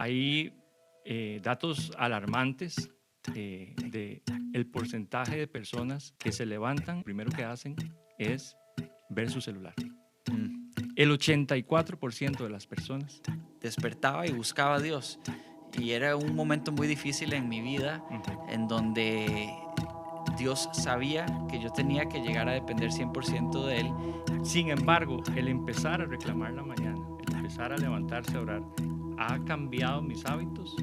Hay datos alarmantes de el porcentaje de personas que se levantan, lo primero que hacen es ver su celular. El 84% de las personas. Despertaba y buscaba a Dios. Y era un momento muy difícil en mi vida en donde Dios sabía que yo tenía que llegar a depender 100% de Él. Sin embargo, el empezar a reclamar la mañana, el empezar a levantarse a orar, ha cambiado mis hábitos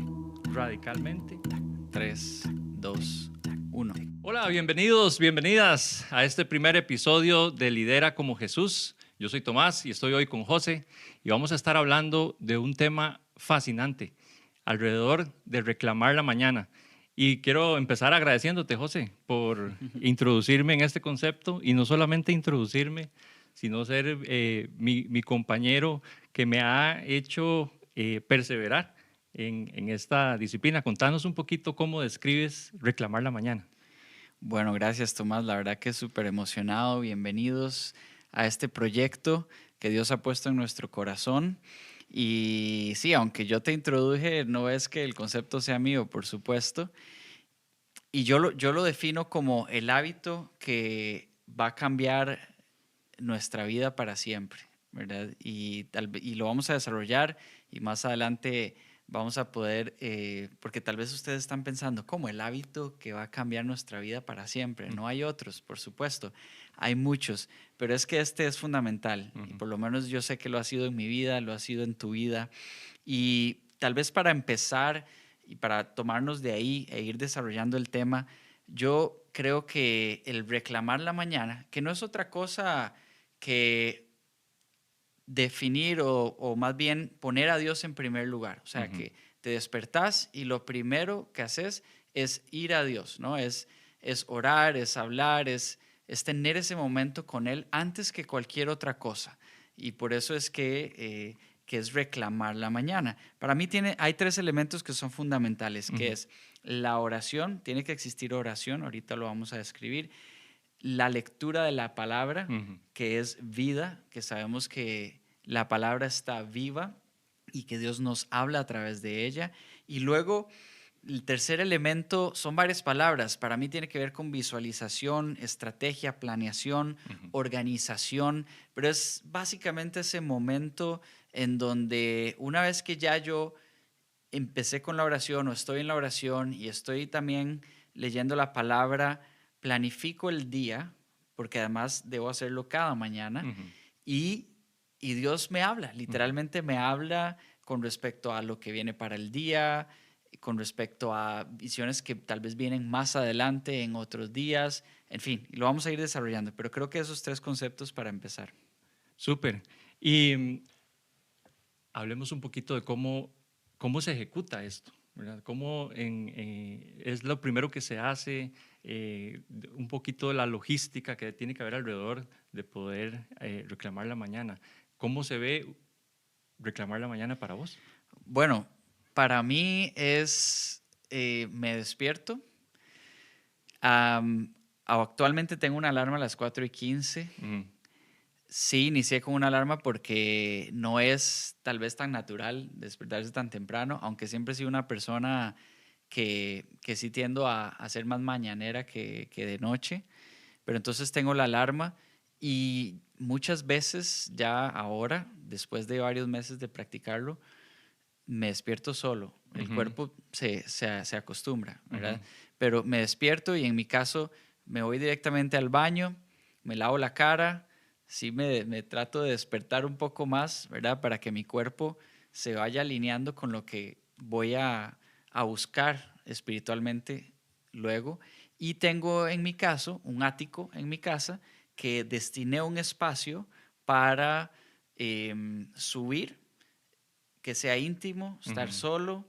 radicalmente. 3, 2, 1. Hola, bienvenidos, bienvenidas a este primer episodio de Lidera como Jesús. Yo soy Tomás y estoy hoy con José y vamos a estar hablando de un tema fascinante alrededor de reclamar la mañana. Y quiero empezar agradeciéndote, José, por introducirme en este concepto y no solamente introducirme, sino ser mi compañero que me ha hecho perseverar en esta disciplina. Contanos un poquito cómo describes reclamar la mañana. Bueno, gracias Tomás, la verdad que súper emocionado. Bienvenidos a este proyecto que Dios ha puesto en nuestro corazón. Y sí, aunque yo te introduje, no es que el concepto sea mío, por supuesto. Y yo lo defino como el hábito que va a cambiar nuestra vida para siempre, ¿verdad? Y lo vamos a desarrollar y más adelante vamos a poder, porque tal vez ustedes están pensando, ¿cómo el hábito que va a cambiar nuestra vida para siempre? No hay otros, por supuesto, hay muchos, pero es que este es fundamental y por lo menos yo sé que lo ha sido en mi vida, lo ha sido en tu vida y tal vez para empezar y para tomarnos de ahí e ir desarrollando el tema, yo creo que el reclamar la mañana, que no es otra cosa que definir o más bien poner a Dios en primer lugar. O sea, que te despertás y lo primero que haces es ir a Dios, ¿no? Es orar, es hablar, es tener ese momento con Él antes que cualquier otra cosa. Y por eso es que es reclamar la mañana. Para mí hay tres elementos que son fundamentales, que es la oración, tiene que existir oración, ahorita lo vamos a describir, la lectura de la palabra, que es vida, que sabemos que la palabra está viva y que Dios nos habla a través de ella. Y luego, el tercer elemento son varias palabras. Para mí tiene que ver con visualización, estrategia, planeación, organización, pero es básicamente ese momento en donde una vez que ya yo empecé con la oración o estoy en la oración y estoy también leyendo la palabra, planifico el día, porque además debo hacerlo cada mañana, y, y Dios me habla, literalmente me habla con respecto a lo que viene para el día, con respecto a visiones que tal vez vienen más adelante en otros días, en fin, lo vamos a ir desarrollando, pero creo que esos tres conceptos para empezar. Súper. Y hablemos un poquito de cómo se ejecuta esto, ¿verdad? Es lo primero que se hace, un poquito de la logística que tiene que haber alrededor de poder reclamar la mañana. ¿Cómo se ve reclamar la mañana para vos? Bueno, para mí me despierto. Actualmente tengo una alarma a las 4:15. Sí, inicié con una alarma porque no es tal vez tan natural despertarse tan temprano, aunque siempre he sido una persona que sí tiendo a ser más mañanera que de noche. Pero entonces tengo la alarma y muchas veces ya ahora, después de varios meses de practicarlo, me despierto solo. El cuerpo se acostumbra, ¿verdad? Pero me despierto y en mi caso me voy directamente al baño, me lavo la cara, sí me trato de despertar un poco más, ¿verdad? Para que mi cuerpo se vaya alineando con lo que voy a buscar espiritualmente luego. Y tengo en mi caso un ático en mi casa que destiné un espacio para subir, que sea íntimo, estar solo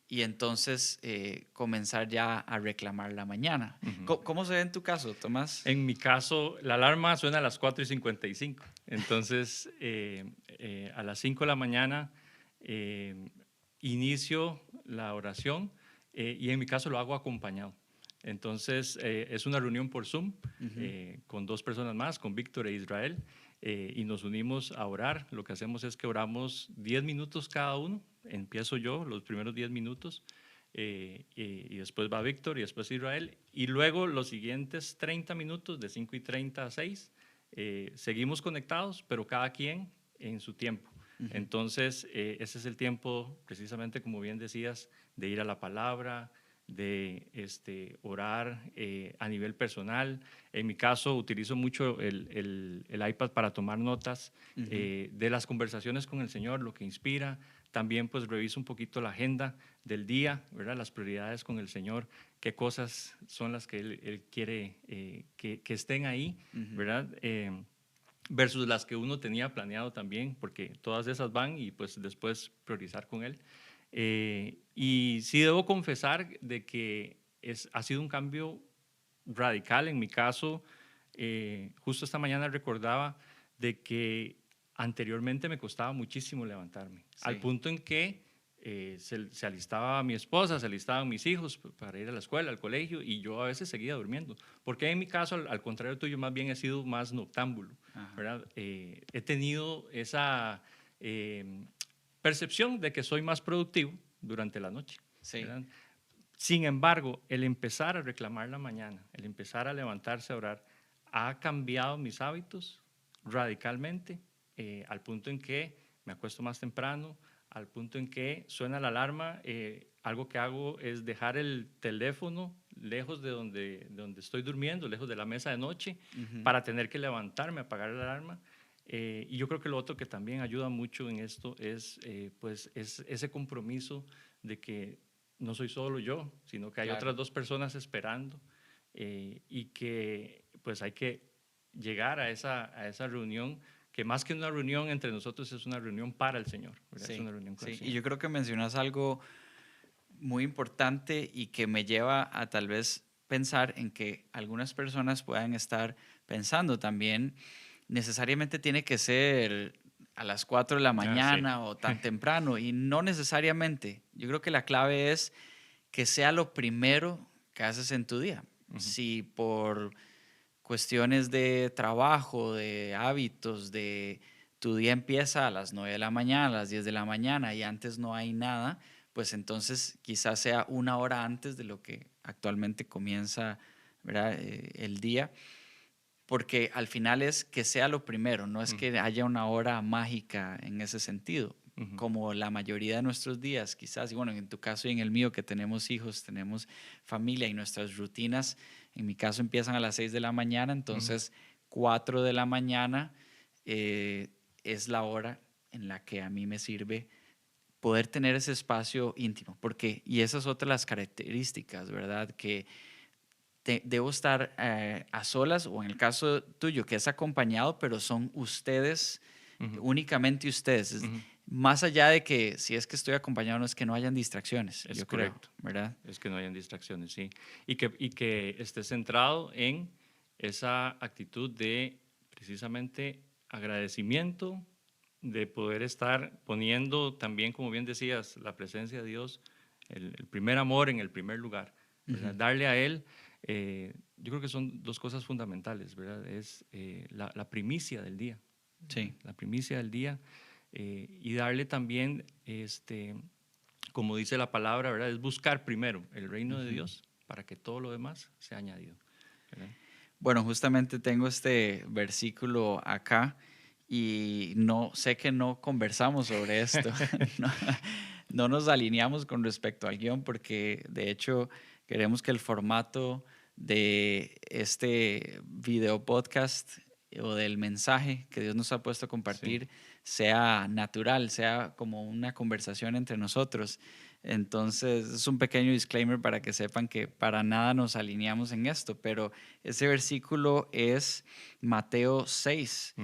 y entonces comenzar ya a reclamar la mañana. ¿Cómo se ve en tu caso, Tomás? En mi caso, la alarma suena a las 4:55. Entonces, a las 5 de la mañana inicio la oración y en mi caso lo hago acompañado. Entonces, es una reunión por Zoom con dos personas más, con Víctor e Israel, y nos unimos a orar. Lo que hacemos es que oramos 10 minutos cada uno empiezo yo los primeros 10 minutos y después va Víctor y después Israel. Y luego los siguientes 30 minutos, de 5:30 a 6, seguimos conectados, pero cada quien en su tiempo. Entonces, ese es el tiempo, precisamente como bien decías, de ir a la palabra, de orar a nivel personal. En mi caso, utilizo mucho el iPad para tomar notas de las conversaciones con el Señor, lo que inspira. También pues reviso un poquito la agenda del día, ¿verdad? Las prioridades con el Señor, qué cosas son las que Él quiere que estén ahí, ¿verdad? Versus las que uno tenía planeado también, porque todas esas van y pues después priorizar con Él. Y sí debo confesar de que ha sido un cambio radical. En mi caso, justo esta mañana recordaba de que anteriormente me costaba muchísimo levantarme, al punto en que se alistaba mi esposa, se alistaban mis hijos para ir a la escuela, al colegio, y yo a veces seguía durmiendo. Porque en mi caso, al contrario tuyo, más bien he sido más noctámbulo, ¿verdad? He tenido esa percepción de que soy más productivo durante la noche, ¿verdad? Sin embargo, el empezar a reclamar la mañana, el empezar a levantarse a orar, ha cambiado mis hábitos radicalmente, al punto en que me acuesto más temprano, al punto en que suena la alarma. Algo que hago es dejar el teléfono lejos de donde estoy durmiendo, lejos de la mesa de noche, para tener que levantarme, apagar la alarma. Y yo creo que lo otro que también ayuda mucho en esto es ese compromiso de que no soy solo yo, sino que hay otras dos personas esperando, y que pues hay que llegar a esa reunión, que más que una reunión entre nosotros es una reunión para el Señor, ¿verdad? Es una reunión con el Señor. Y yo creo que mencionas algo muy importante y que me lleva a tal vez pensar en que algunas personas puedan estar pensando también, necesariamente tiene que ser a las 4 de la mañana o tan temprano, y no necesariamente. Yo creo que la clave es que sea lo primero que haces en tu día. Si por cuestiones de trabajo, de hábitos, de tu día empieza a las 9 de la mañana, a las 10 de la mañana y antes no hay nada, pues entonces quizás sea una hora antes de lo que actualmente comienza, ¿verdad? El día, porque al final es que sea lo primero, no es que haya una hora mágica en ese sentido. Como la mayoría de nuestros días, quizás, y bueno, en tu caso y en el mío, que tenemos hijos, tenemos familia y nuestras rutinas, en mi caso empiezan a las 6 de la mañana, entonces 4 de la mañana es la hora en la que a mí me sirve poder tener ese espacio íntimo, porque, y esas son otras las características, ¿verdad? Que debo estar a solas, o en el caso tuyo, que es acompañado, pero son ustedes, únicamente ustedes. Más allá de que si es que estoy acompañado, no es que no hayan distracciones. Es yo correcto, creo, ¿verdad? Es que no hayan distracciones, sí. Y que esté centrado en esa actitud de precisamente agradecimiento, de poder estar poniendo también, como bien decías, la presencia de Dios, el primer amor en el primer lugar, ¿verdad? Darle a Él. Yo creo que son dos cosas fundamentales, ¿verdad? Es la primicia del día. Sí. La primicia del día, y darle también, como dice la palabra, ¿verdad? Es buscar primero el reino de Dios para que todo lo demás sea añadido, ¿verdad? Bueno, justamente tengo este versículo acá y no sé que no conversamos sobre esto. no, no nos alineamos con respecto al guión, porque de hecho queremos que el formato de este video podcast o del mensaje que Dios nos ha puesto a compartir sea natural, sea como una conversación entre nosotros. Entonces, es un pequeño disclaimer para que sepan que para nada nos alineamos en esto, pero ese versículo es Mateo 6,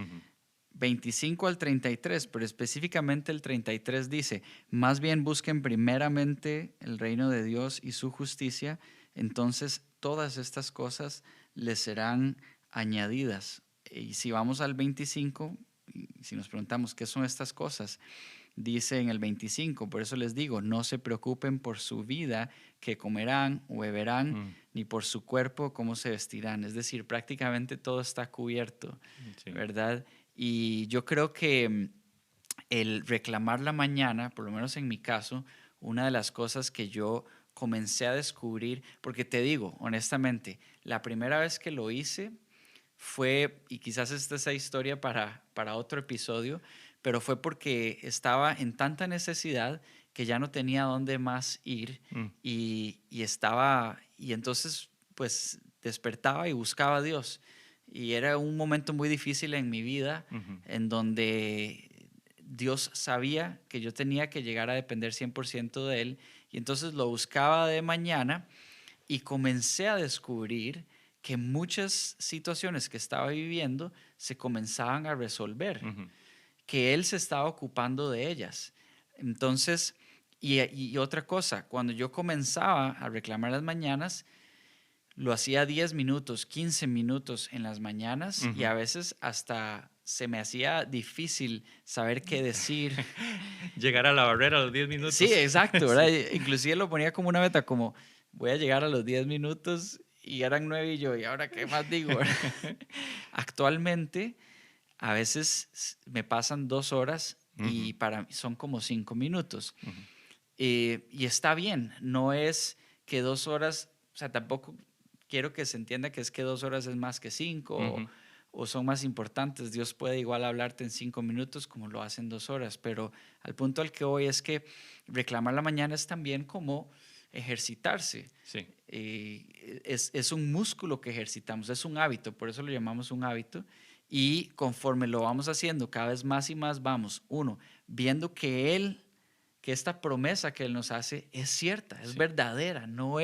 25 al 33, pero específicamente el 33 dice: más bien busquen primeramente el reino de Dios y su justicia, entonces todas estas cosas les serán añadidas. Y si vamos al 25, si nos preguntamos qué son estas cosas, dice en el 25, por eso les digo, no se preocupen por su vida, que comerán o beberán, ni por su cuerpo, cómo se vestirán. Es decir, prácticamente todo está cubierto, ¿verdad? Y yo creo que el reclamar la mañana, por lo menos en mi caso, una de las cosas que yo comencé a descubrir, porque te digo, honestamente, la primera vez que lo hice fue, y quizás esta es esa historia para otro episodio, pero fue porque estaba en tanta necesidad que ya no tenía dónde más ir Mm, y entonces pues despertaba y buscaba a Dios. Y era un momento muy difícil en mi vida ujú, en donde Dios sabía que yo tenía que llegar a depender 100% de Él y entonces lo buscaba de mañana y comencé a descubrir que muchas situaciones que estaba viviendo se comenzaban a resolver, ujú. que Él se estaba ocupando de ellas. Entonces, y otra cosa, cuando yo comenzaba a reclamar las mañanas, lo hacía 10 minutos, 15 minutos en las mañanas y Ujú. a veces hasta se me hacía difícil saber qué decir. Llegar a la barrera a los 10 Sí, minutos. exacto, ¿verdad? Sí. Inclusive lo ponía como una meta, como voy a llegar a los 10 minutos y eran 9 y yo, ¿y ahora qué más digo? Actualmente, a veces me pasan 2 horas Ujú, y para mí son como 5 minutos. ujú. Y está bien, no es que 2 horas, o sea, tampoco quiero que se entienda que es que 2 horas es más que cinco Ujú. o son más importantes. Dios puede igual hablarte en 5 minutos como lo hace en 2 horas, pero al punto al que voy es que reclamar la mañana es también como ejercitarse. Sí, Es un músculo que ejercitamos, es un hábito, por eso lo llamamos un hábito. Y conforme lo vamos haciendo cada vez más y más, vamos, uno, viendo que esta promesa que Él nos hace es cierta, es sí. verdadera, no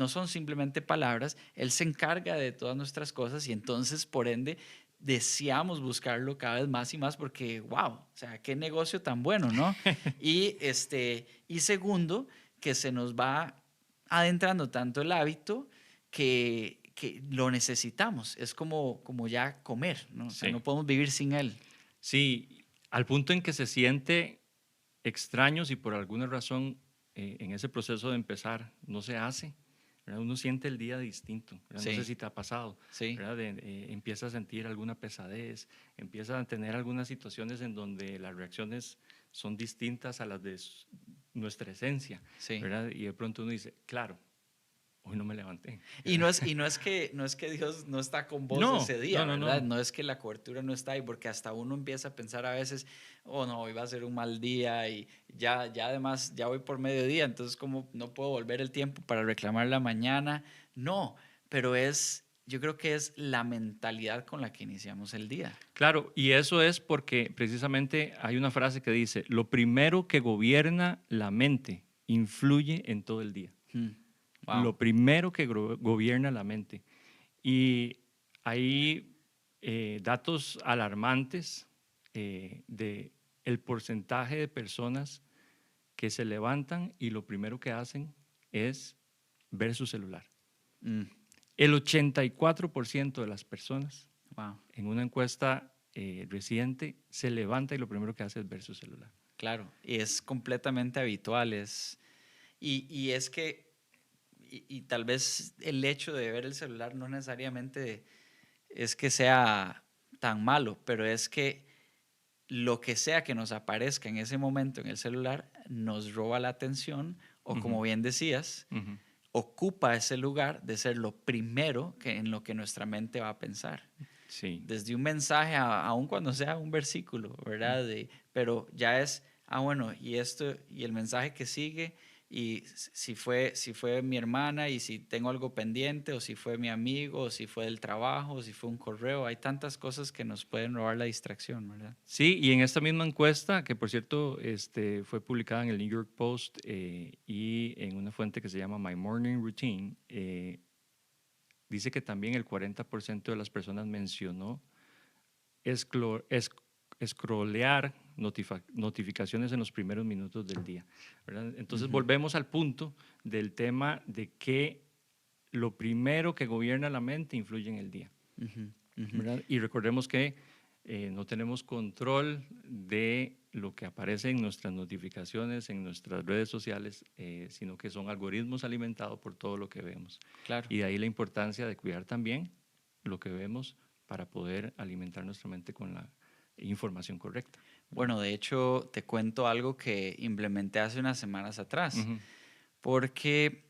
son simplemente palabras, Él se encarga de todas nuestras cosas y entonces, por ende, deseamos buscarlo cada vez más y más porque, wow, o sea, qué negocio tan bueno, ¿no? Y segundo, que se nos va adentrando tanto el hábito que lo necesitamos, es como ya comer, ¿no? O sea, Sí. no podemos vivir sin Él. Sí, al punto en que se siente extraño si por alguna razón en ese proceso de empezar no se hace, ¿verdad? Uno siente el día distinto, ¿verdad? No sé Sí, si te ha pasado, sí. ¿verdad? Empieza a sentir alguna pesadez, empieza a tener algunas situaciones en donde las reacciones son distintas a las de nuestra esencia, Sí. ¿verdad? Y de pronto uno dice, claro, hoy no me levanté. Y no es que Dios no está con vos No, ese día, no, no, ¿verdad? no. No es que la cobertura no está ahí, porque hasta uno empieza a pensar a veces, oh no, hoy va a ser un mal día y ya además ya voy por mediodía, entonces como no puedo volver el tiempo para reclamar la mañana. No, pero yo creo que es la mentalidad con la que iniciamos el día. Claro, y eso es porque precisamente hay una frase que dice, lo primero que gobierna la mente influye en todo el día. Wow. Lo primero que gobierna la mente. Y hay datos alarmantes de el porcentaje de personas que se levantan y lo primero que hacen es ver su celular. El 84% de las personas Wow. en una encuesta reciente se levanta y lo primero que hace es ver su celular. Claro. Y es completamente habitual. Y es que, y tal vez el hecho de ver el celular no necesariamente es que sea tan malo, pero es que lo que sea que nos aparezca en ese momento en el celular nos roba la atención o Ujú, como bien decías, ujú. ocupa ese lugar de ser lo primero en lo que nuestra mente va a pensar. Sí. Desde un mensaje, aun cuando sea un versículo, Mm. ¿verdad? Pero ya es, bueno, y esto, y el mensaje que sigue, y si fue mi hermana, y si tengo algo pendiente, o si fue mi amigo, o si fue del trabajo, o si fue un correo, hay tantas cosas que nos pueden robar la distracción, ¿verdad? Sí, y en esta misma encuesta, que por cierto fue publicada en el New York Post y en una fuente que se llama My Morning Routine, dice que también el 40% de las personas mencionó esclo- es- scrollear notificaciones en los primeros minutos del día, ¿verdad? Entonces Ujú, volvemos al punto del tema de que lo primero que gobierna la mente influye en el día, ujú, ujú. ¿verdad? Y recordemos que no tenemos control de lo que aparece en nuestras notificaciones, en nuestras redes sociales, sino que son algoritmos alimentados por todo lo que vemos. Claro. Y de ahí la importancia de cuidar también lo que vemos para poder alimentar nuestra mente con la información correcta. Bueno, de hecho, te cuento algo que implementé hace unas semanas atrás, Ujú, porque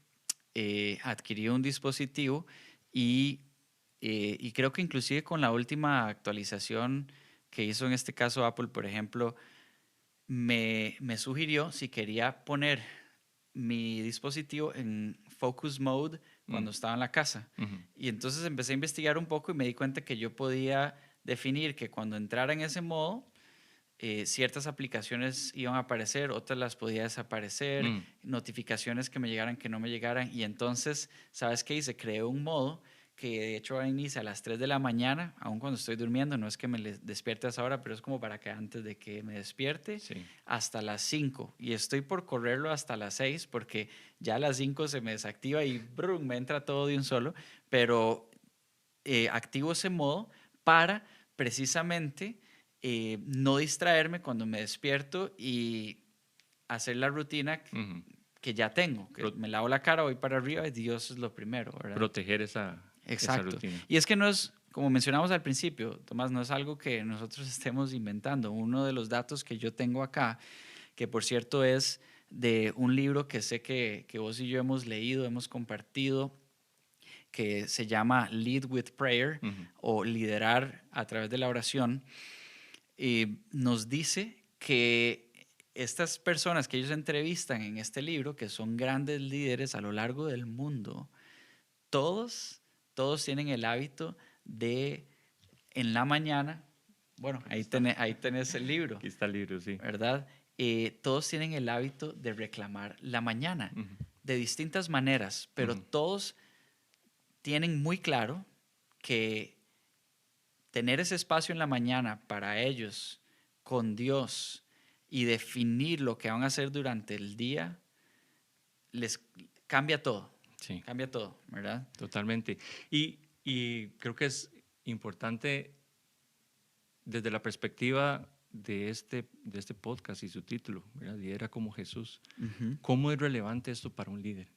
adquirí un dispositivo y, y creo que inclusive con la última actualización que hizo en este caso Apple, por ejemplo, me sugirió si quería poner mi dispositivo en focus mode mm, cuando estaba en la casa. ujú, Y entonces empecé a investigar un poco y me di cuenta que yo podía definir que cuando entrara en ese modo, ciertas aplicaciones iban a aparecer, otras las podía desaparecer, mm, notificaciones que me llegaran, que no me llegaran. Y entonces, ¿sabes qué hice? Creé un modo que de hecho inicia a las 3 de la mañana, aun cuando estoy durmiendo, no es que despierte a esa hora, pero es como para que antes de que me despierte, sí, hasta las 5. Y estoy por correrlo hasta las 6 porque ya a las 5 se me desactiva y brum, me entra todo de un solo, pero activo ese modo para precisamente no distraerme cuando me despierto y hacer la rutina ujú. que ya tengo, que Pro- me lavo la cara, voy para arriba y Dios es lo primero, ¿verdad? proteger esa Exacto. rutina. Y es que no es, como mencionamos al principio, Tomás, no es algo que nosotros estemos inventando. Uno de los datos que yo tengo acá, que por cierto es de un libro que sé que vos y yo hemos leído, hemos compartido, que se llama Lead with Prayer Ujú, o liderar a través de la oración, nos dice que estas personas que ellos entrevistan en este libro, que son grandes líderes a lo largo del mundo, todos, todos tienen el hábito de en la mañana, bueno, aquí está. ahí tenés el libro, Aquí está el libro, sí. ¿verdad? Todos tienen el hábito de reclamar la mañana Ujú, de distintas maneras, pero ujú, todos tienen muy claro que tener ese espacio en la mañana para ellos con Dios y definir lo que van a hacer durante el día les sí, cambia todo, ¿verdad? totalmente. Y creo que es importante desde la perspectiva de este podcast y su título, ¿verdad? Lidera como Jesús. Ujú. ¿Cómo es relevante esto para un líder?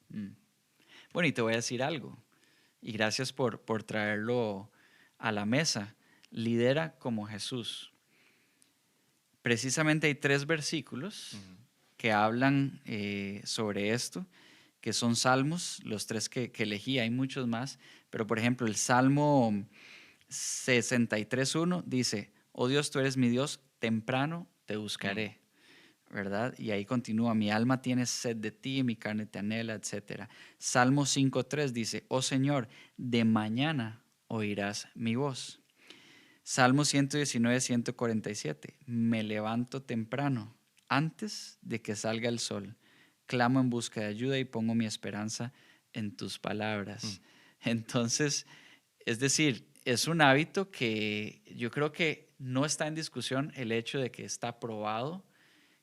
Mm. Bueno, y te voy a decir algo, y gracias por traerlo a la mesa. Lidera como Jesús. Precisamente hay 3 versículos Ujú, que hablan sobre esto, que son salmos, los 3 que elegí, hay muchos más, pero por ejemplo el Salmo 63:1 dice, oh Dios, tú eres mi Dios, temprano te mm, buscaré, ¿verdad? Y ahí continúa, mi alma tiene sed de ti, mi carne te anhela, etcétera. Salmo 5:3 dice, oh Señor, de mañana oirás mi voz. Salmo 119:147. Me levanto temprano, antes de que salga el sol. Clamo en busca de ayuda y pongo mi esperanza en tus mm, palabras. Entonces, es decir, es un hábito que yo creo que no está en discusión el hecho de que está probado,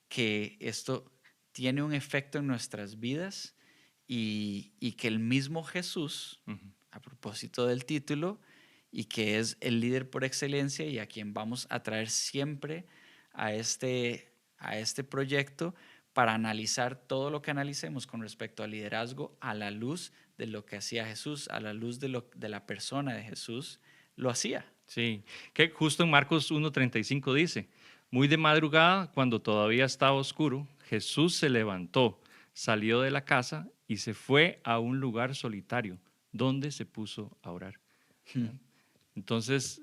que esto tiene un efecto en nuestras vidas y que el mismo Jesús, ujú. a propósito del título, y que es el líder por excelencia y a quien vamos a traer siempre a este proyecto para analizar todo lo que analicemos con respecto al liderazgo a la luz de lo que hacía Jesús, a la luz de la persona de Jesús, lo hacía. Sí, que justo en Marcos 1:35 dice, muy de madrugada, cuando todavía estaba oscuro, Jesús se levantó, salió de la casa y se fue a un lugar solitario, donde se puso a orar. ¿Verdad? Entonces,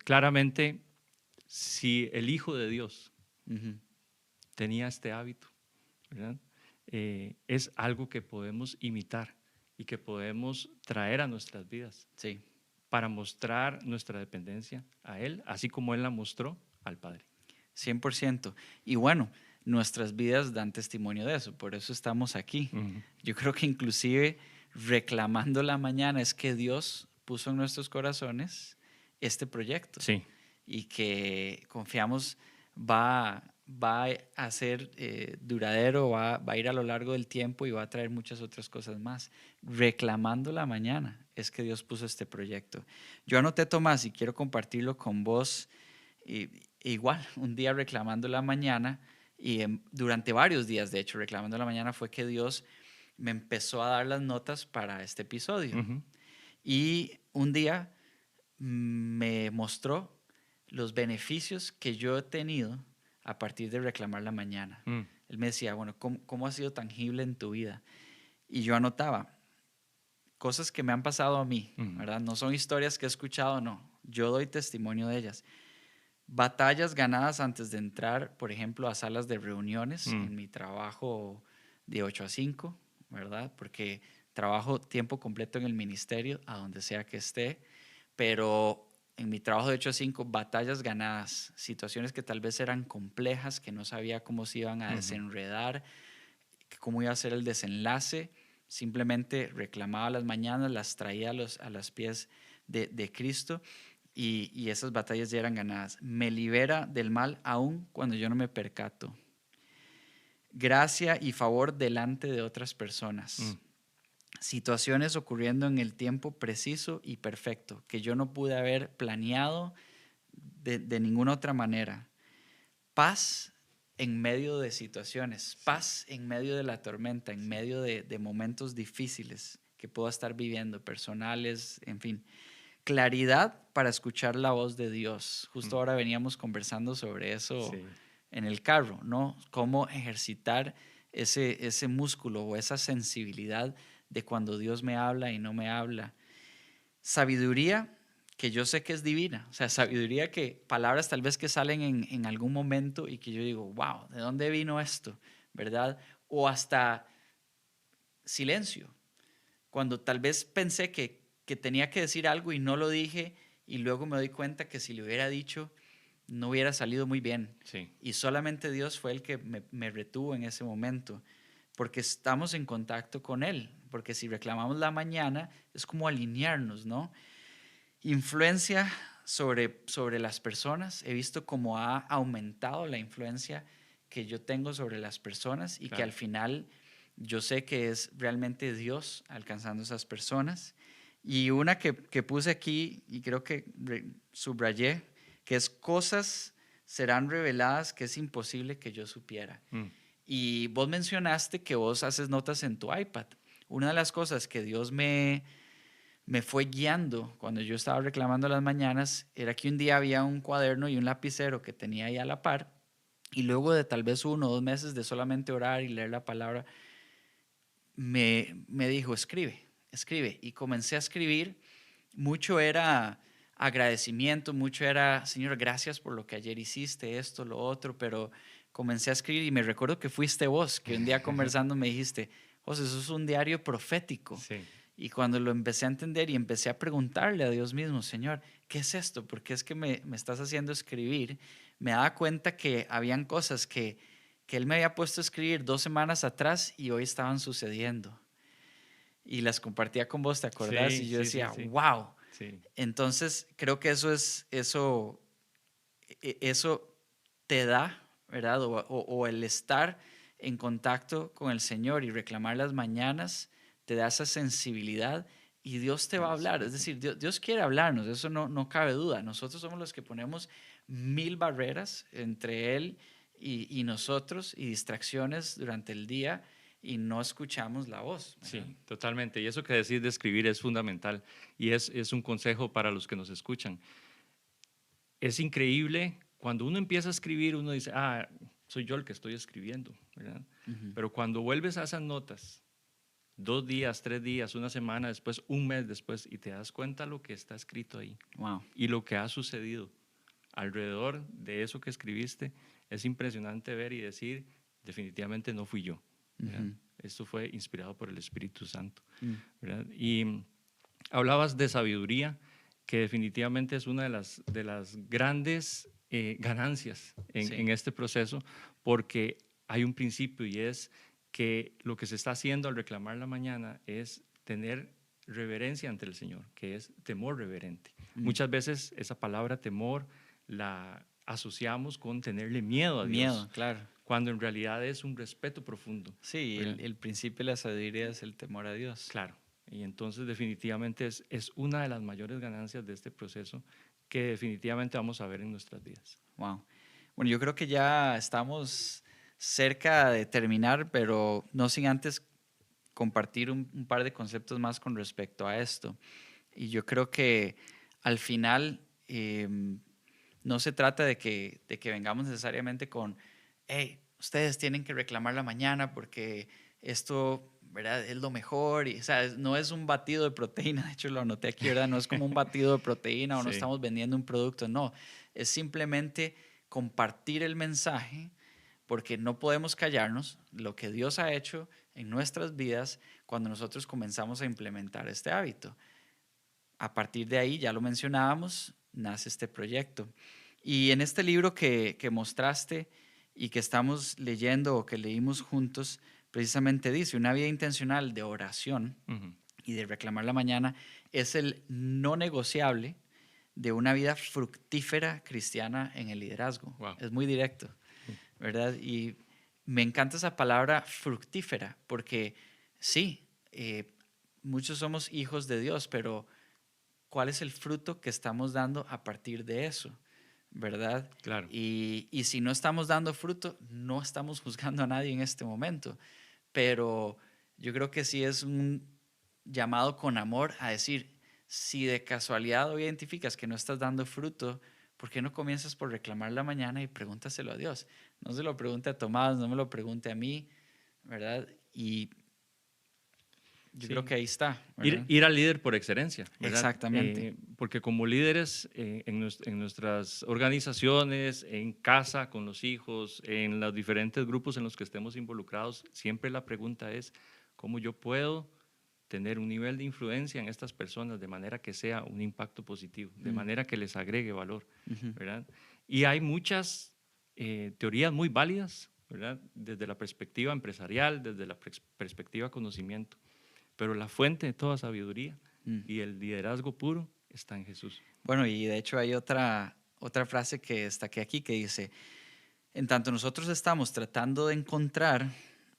claramente, si el Hijo de Dios Ujú. tenía este hábito, ¿verdad? Es algo que podemos imitar y que podemos traer a nuestras vidas Sí. para mostrar nuestra dependencia a Él, así como Él la mostró al Padre. 100%. Y bueno, nuestras vidas dan testimonio de eso, por eso estamos aquí. Ujú. Yo creo que inclusive reclamando la mañana es que Dios puso en nuestros corazones este proyecto Sí, y que confiamos va a ser duradero, va a ir a lo largo del tiempo y va a traer muchas otras cosas más. Reclamando la mañana es que Dios puso este proyecto. Yo anoté, Tomás, y quiero compartirlo con vos. Igual, un día reclamando la mañana y durante varios días, de hecho, reclamando la mañana fue que Dios me empezó a dar las notas para este episodio. ujú, Y un día me mostró los beneficios que yo he tenido a partir de reclamar la mañana. Él me decía, bueno, ¿cómo ha sido tangible en tu vida? Y yo anotaba cosas que me han pasado a mí, ¿verdad? No son historias que he escuchado, no. Yo doy testimonio de ellas. Batallas ganadas antes de entrar, por ejemplo, a salas de reuniones en mi trabajo de 8 a 5, ¿verdad? Porque trabajo tiempo completo en el ministerio, a donde sea que esté, pero en mi trabajo de 8 a 5, batallas ganadas, situaciones que tal vez eran complejas, que no sabía cómo se iban a desenredar, cómo iba a ser el desenlace, simplemente reclamaba las mañanas, las traía a los pies de Cristo. Y esas batallas ya eran ganadas. Me libera del mal aún cuando yo no me percato. Gracia y favor delante de otras personas. Situaciones ocurriendo en el tiempo preciso y perfecto que yo no pude haber planeado de ninguna otra manera. Paz en medio de situaciones. Paz en medio de la tormenta, en medio de momentos difíciles que puedo estar viviendo, personales, en fin. Claridad para escuchar la voz de Dios. Justo ahora veníamos conversando sobre eso en el carro, ¿no? Cómo ejercitar ese músculo o esa sensibilidad de cuando Dios me habla y no me habla. Sabiduría que yo sé que es divina, o sea, sabiduría que palabras tal vez que salen en algún momento y que yo digo, wow, ¿de dónde vino esto? ¿Verdad? O hasta silencio, cuando tal vez pensé que tenía que decir algo y no lo dije y luego me doy cuenta que si lo hubiera dicho no hubiera salido muy bien. Sí. Y solamente Dios fue el que me retuvo en ese momento, porque estamos en contacto con Él, porque si reclamamos la mañana es como alinearnos, ¿no? Influencia sobre las personas. He visto cómo ha aumentado la influencia que yo tengo sobre las personas y que al final yo sé que es realmente Dios alcanzando esas personas. Y una que puse aquí y creo que subrayé, que es cosas serán reveladas que es imposible que yo supiera. Y vos mencionaste que vos haces notas en tu iPad. Una de las cosas que Dios me fue guiando cuando yo estaba reclamando las mañanas era que un día había un cuaderno y un lapicero que tenía ahí a la par y luego de tal vez 1 o 2 meses de solamente orar y leer la palabra, me dijo, escribe, escribe. Y comencé a escribir. Mucho era agradecimiento, mucho era, Señor, gracias por lo que ayer hiciste, esto, lo otro, pero comencé a escribir y me recuerdo que fuiste vos, que un día conversando me dijiste, José, eso es un diario profético. Sí. Y cuando lo empecé a entender y empecé a preguntarle a Dios mismo, Señor, ¿qué es esto? ¿Por qué es que me estás haciendo escribir? Me daba cuenta que habían cosas que Él me había puesto a escribir 2 semanas atrás y hoy estaban sucediendo. Y las compartía con vos, ¿te acordás? Sí, Y yo sí, sí, decía, sí. wow. Sí. Entonces, creo que eso te da, ¿verdad? O el estar en contacto con el Señor y reclamar las mañanas te da esa sensibilidad y Dios te va a hablar. Es decir, Dios quiere hablarnos, eso no cabe duda. Nosotros somos los que ponemos 1000 barreras entre Él y nosotros y distracciones durante el día y no escuchamos la voz, ¿verdad? Sí, totalmente. Y eso que decís de escribir es fundamental y es un consejo para los que nos escuchan. Es increíble cuando uno empieza a escribir, uno dice, ah, soy yo el que estoy escribiendo, ¿verdad? Pero cuando vuelves a esas notas, 2 días, 3 días, una semana después, un mes después, y te das cuenta lo que está escrito ahí Wow. y lo que ha sucedido alrededor de eso que escribiste, es impresionante ver y decir, definitivamente no fui yo, ¿verdad? Esto fue inspirado por el Espíritu Santo, ¿verdad? Y hablabas de sabiduría, que definitivamente es una de las grandes ganancias en este proceso, porque hay un principio y es que lo que se está haciendo al reclamar la mañana es tener reverencia ante el Señor, que es temor reverente. Muchas veces esa palabra temor la asociamos con tenerle miedo a Dios. Miedo, claro. Cuando en realidad es un respeto profundo. Sí, el principio de la sabiduría es el temor a Dios. Claro. Y entonces definitivamente es una de las mayores ganancias de este proceso que definitivamente vamos a ver en nuestras vidas. Wow. Bueno, yo creo que ya estamos cerca de terminar, pero no sin antes compartir un par de conceptos más con respecto a esto. Y yo creo que al final no se trata de que vengamos necesariamente con, hey, ustedes tienen que reclamar la mañana porque esto, ¿verdad? Es lo mejor. Y, o sea, no es un batido de proteína, de hecho lo anoté aquí, ¿verdad? No es como un batido de proteína o no Sí. estamos vendiendo un producto, no. Es simplemente compartir el mensaje porque no podemos callarnos lo que Dios ha hecho en nuestras vidas cuando nosotros comenzamos a implementar este hábito. A partir de ahí, ya lo mencionábamos, nace este proyecto. Y en este libro que mostraste y que estamos leyendo o que leímos juntos, precisamente dice, una vida intencional de oración Ujú. y de reclamar la mañana es el no negociable de una vida fructífera cristiana en el liderazgo. Wow. Es muy directo, ¿verdad? Y me encanta esa palabra fructífera porque sí, muchos somos hijos de Dios, pero ¿cuál es el fruto que estamos dando a partir de eso? ¿Verdad? Claro. Y si no estamos dando fruto, no estamos juzgando a nadie en este momento, pero yo creo que sí es un llamado con amor a decir, si de casualidad hoy identificas que no estás dando fruto, ¿por qué no comienzas por reclamar la mañana y pregúntaselo a Dios? No se lo pregunte a Tomás, no me lo pregunte a mí, ¿verdad? Y yo creo Sí. que ahí está, Ir, ¿verdad? ir al líder por excelencia, ¿verdad? Exactamente. Porque como líderes en nuestras organizaciones, en casa, con los hijos, en los diferentes grupos en los que estemos involucrados, siempre la pregunta es, ¿cómo yo puedo tener un nivel de influencia en estas personas de manera que sea un impacto positivo, de Mm, manera que les agregue valor, ujú, ¿verdad? Y hay muchas teorías muy válidas, ¿verdad? Desde la perspectiva empresarial, desde la perspectiva conocimiento. Pero la fuente de toda sabiduría mm. y el liderazgo puro está en Jesús. Bueno, y de hecho hay otra frase que destaqué aquí que dice, en tanto nosotros estamos tratando de encontrar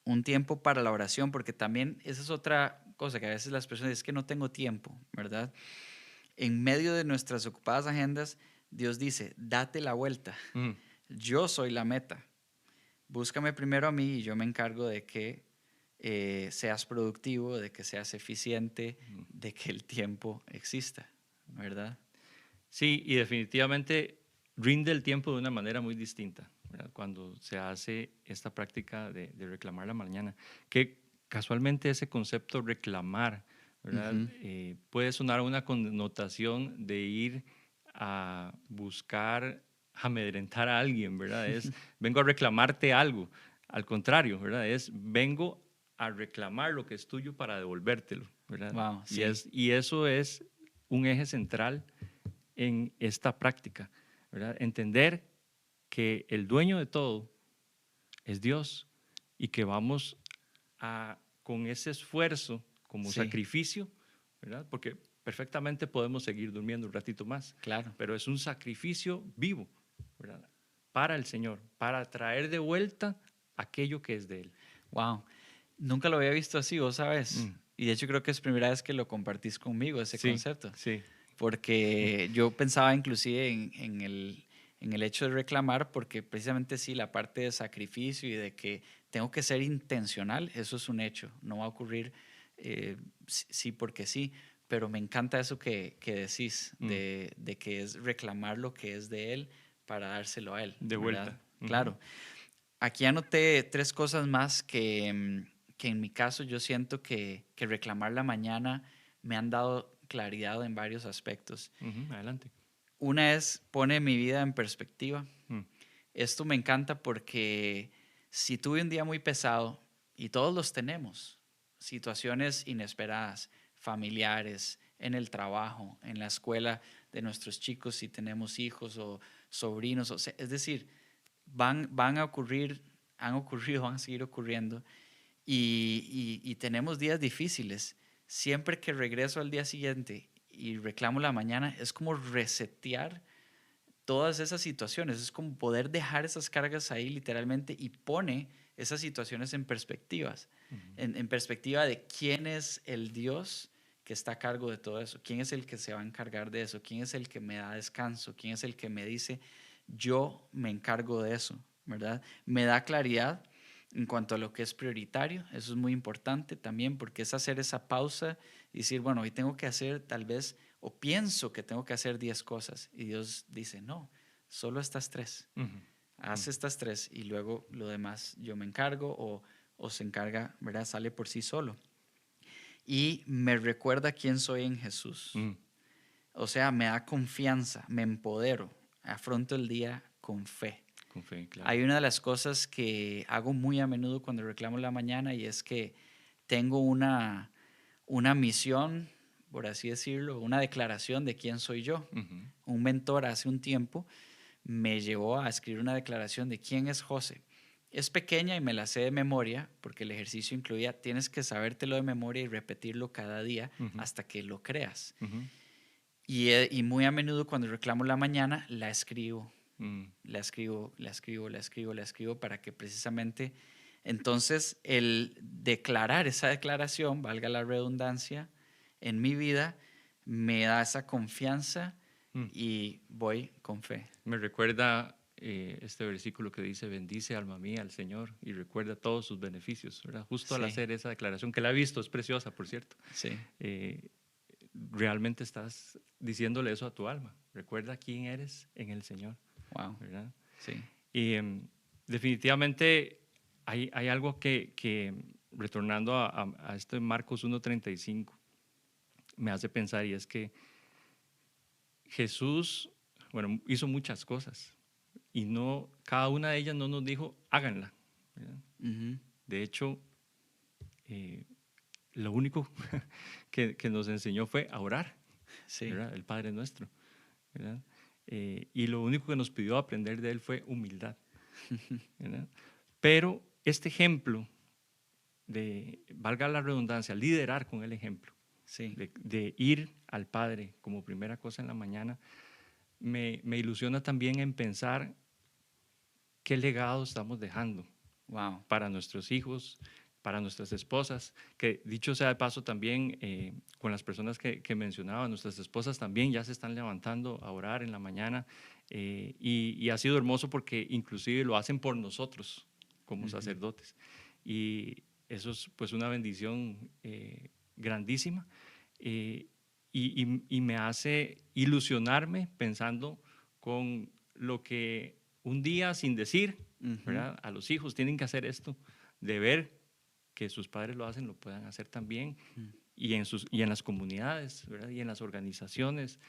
un tiempo para la oración, porque también esa es otra cosa que a veces las personas dicen, es que no tengo tiempo, ¿verdad? En medio de nuestras ocupadas agendas, Dios dice, date la vuelta, Mm, yo soy la meta, búscame primero a mí y yo me encargo de que seas productivo, de que seas eficiente, mm. de que el tiempo exista, ¿verdad? Sí, y definitivamente rinde el tiempo de una manera muy distinta, ¿verdad? Cuando se hace esta práctica de reclamar la mañana, que casualmente ese concepto reclamar, ¿verdad? Ujú. Puede sonar una connotación de ir a buscar amedrentar a alguien, ¿verdad? Es vengo a reclamarte algo. Al contrario, ¿verdad? Es vengo a reclamar lo que es tuyo para devolvértelo, ¿verdad? Wow, Y, sí. y eso es un eje central en esta práctica, ¿verdad? Entender que el dueño de todo es Dios y que vamos a, con ese esfuerzo como Sí, sacrificio, ¿verdad? Porque perfectamente podemos seguir durmiendo un ratito más, claro. pero es un sacrificio vivo, ¿verdad? Para el Señor, para traer de vuelta aquello que es de Él. Wow. Nunca lo había visto así, vos sabes. Mm, Y de hecho creo que es primera vez que lo compartís conmigo, ese sí, concepto. sí. Porque yo pensaba inclusive en el hecho de reclamar, porque precisamente sí, la parte de sacrificio y de que tengo que ser intencional, eso es un hecho. No va a ocurrir sí porque sí. Pero me encanta eso que decís, Mm, de que es reclamar lo que es de él para dárselo a él, de ¿verdad? vuelta. Ujú, Claro. Aquí anoté tres cosas más que en mi caso yo siento que reclamar la mañana me han dado claridad en varios aspectos. ujú, adelante. Una es pone mi vida en perspectiva. Mm, Esto me encanta porque si tuve un día muy pesado, y todos los tenemos, situaciones inesperadas, familiares, en el trabajo, en la escuela de nuestros chicos, si tenemos hijos o sobrinos, es decir, van a ocurrir, han ocurrido, van a seguir ocurriendo y tenemos días difíciles. Siempre que regreso al día siguiente y reclamo la mañana, es como resetear todas esas situaciones, es como poder dejar esas cargas ahí literalmente y pone esas situaciones en perspectivas, ujú. en perspectiva de quién es el Dios que está a cargo de todo eso, quién es el que se va a encargar de eso, quién es el que me da descanso, quién es el que me dice, yo me encargo de eso, ¿verdad? Me da claridad en cuanto a lo que es prioritario, eso es muy importante también porque es hacer esa pausa y decir, bueno, hoy tengo que hacer tal vez, o pienso que tengo que hacer 10 cosas y Dios dice, no, solo estas 3. Ujú. Haz estas 3 y luego lo demás yo me encargo o se encarga, ¿verdad? Sale por sí solo. Y me recuerda quién soy en Jesús. Mm, O sea, me da confianza, me empodero, afronto el día con fe. con fe, claro. Hay una de las cosas que hago muy a menudo cuando reclamo la mañana y es que tengo una misión, por así decirlo, una declaración de quién soy yo. Ujú. Un mentor hace un tiempo me llevó a escribir una declaración de quién es José. Es pequeña y me la sé de memoria porque el ejercicio incluía tienes que sabértelo de memoria y repetirlo cada día Ujú. hasta que lo creas. Ujú. Y muy a menudo cuando reclamo la mañana la escribo, Mm, la escribo, la escribo, la escribo, la escribo para que precisamente entonces el declarar esa declaración, valga la redundancia, en mi vida me da esa confianza mm. y voy con fe. Me recuerda este versículo que dice, bendice alma mía al Señor y recuerda todos sus beneficios, ¿verdad? Justo al Sí, hacer esa declaración, que la he visto, es preciosa, por cierto. sí, eh, Realmente estás diciéndole eso a tu alma. Recuerda quién eres en el Señor, wow, ¿verdad? sí, Y definitivamente hay algo que retornando a esto en Marcos 1:35, me hace pensar y es que Jesús, bueno, hizo muchas cosas y no, cada una de ellas no nos dijo, háganla, ¿verdad? ujú, De hecho, eh, lo único que nos enseñó fue a orar, sí, ¿verdad? El Padre Nuestro, ¿verdad? Y lo único que nos pidió aprender de él fue humildad, ¿verdad? Pero este ejemplo de, valga la redundancia, liderar con el ejemplo, sí, de ir al Padre como primera cosa en la mañana, me ilusiona también en pensar qué legado estamos dejando wow, para nuestros hijos, para nuestras esposas, que dicho sea de paso también, con las personas que mencionaba, nuestras esposas también ya se están levantando a orar en la mañana, y ha sido hermoso porque inclusive lo hacen por nosotros como ujú, sacerdotes, y eso es pues una bendición grandísima, eh, y me hace ilusionarme pensando con lo que un día sin decir, ujú, ¿verdad? A los hijos tienen que hacer esto, de ver que sus padres lo hacen, lo puedan hacer también, ujú. y en las comunidades, ¿verdad? Y en las organizaciones,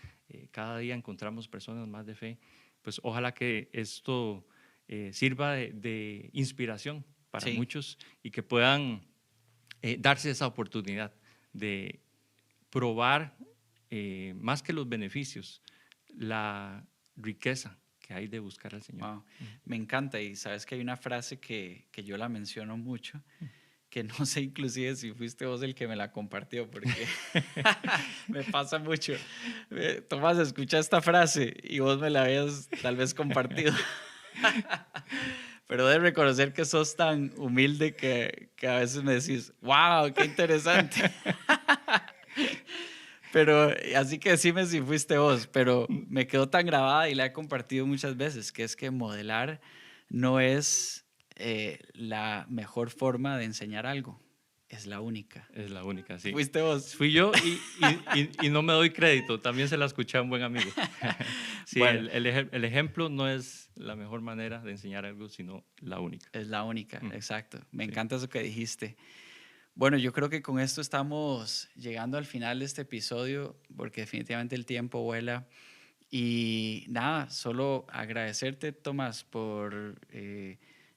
cada día encontramos personas más de fe. Pues ojalá que esto sirva de inspiración para Sí, muchos y que puedan darse esa oportunidad de probar, más que los beneficios, la riqueza que hay de buscar al Señor. wow. Me encanta y sabes que hay una frase que yo la menciono mucho, que no sé inclusive si fuiste vos el que me la compartió, porque me pasa mucho. Tomás, escucha esta frase y vos me la habías tal vez compartido. Pero de reconocer que sos tan humilde que a veces me decís, wow, qué interesante. Pero así que decime si fuiste vos, pero me quedó tan grabada y la he compartido muchas veces, que es que modelar no es la mejor forma de enseñar algo, es la única. Es la única, sí. Fuiste vos. Fui yo y no me doy crédito, también se la escuché a un buen amigo. Sí, Bueno, el ejemplo no es la mejor manera de enseñar algo, sino la única. es la única, Mm, exacto. Me sí. encanta eso que dijiste. Bueno, yo creo que con esto estamos llegando al final de este episodio, porque definitivamente el tiempo vuela. Y nada, solo agradecerte, Tomás, por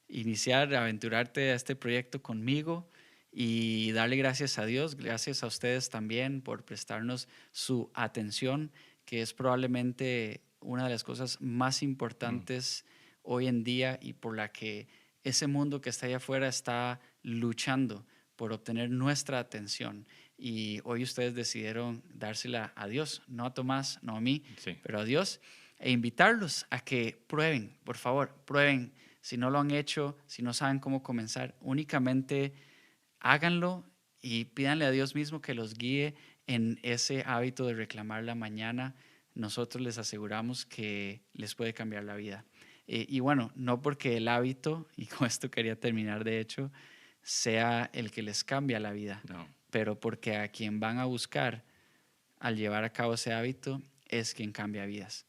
iniciar, aventurarte a este proyecto conmigo y darle gracias a Dios, gracias a ustedes también por prestarnos su atención, que es probablemente una de las cosas más Mm, importantes hoy en día y por la que ese mundo que está allá afuera está luchando por obtener nuestra atención. Y hoy ustedes decidieron dársela a Dios, no a Tomás, no a mí, sí. pero a Dios, e invitarlos a que prueben, por favor, prueben. Si no lo han hecho, si no saben cómo comenzar, únicamente háganlo y pídanle a Dios mismo que los guíe en ese hábito de reclamar la mañana. Nosotros les aseguramos que les puede cambiar la vida. Y bueno, no porque el hábito, y con esto quería terminar de hecho, sea el que les cambia la vida, No. pero porque a quien van a buscar al llevar a cabo ese hábito es quien cambia vidas.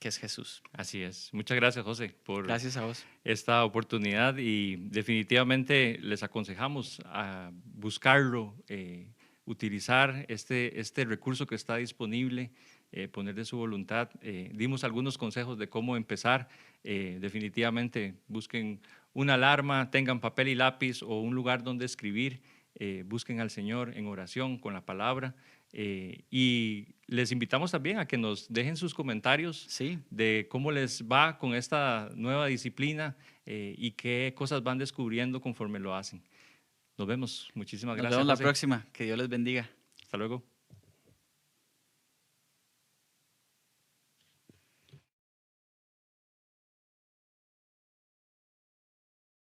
que es Jesús. Así es. Muchas gracias, José, por Gracias a vos. esta oportunidad y definitivamente les aconsejamos a buscarlo, utilizar este recurso que está disponible, poner de su voluntad. Dimos algunos consejos de cómo empezar. Definitivamente busquen una alarma, tengan papel y lápiz o un lugar donde escribir, busquen al Señor en oración con la palabra. Y les invitamos también a que nos dejen sus comentarios Sí, de cómo les va con esta nueva disciplina y qué cosas van descubriendo conforme lo hacen. Nos vemos. Muchísimas nos gracias, vemos la José. próxima. Que Dios les bendiga. Hasta luego.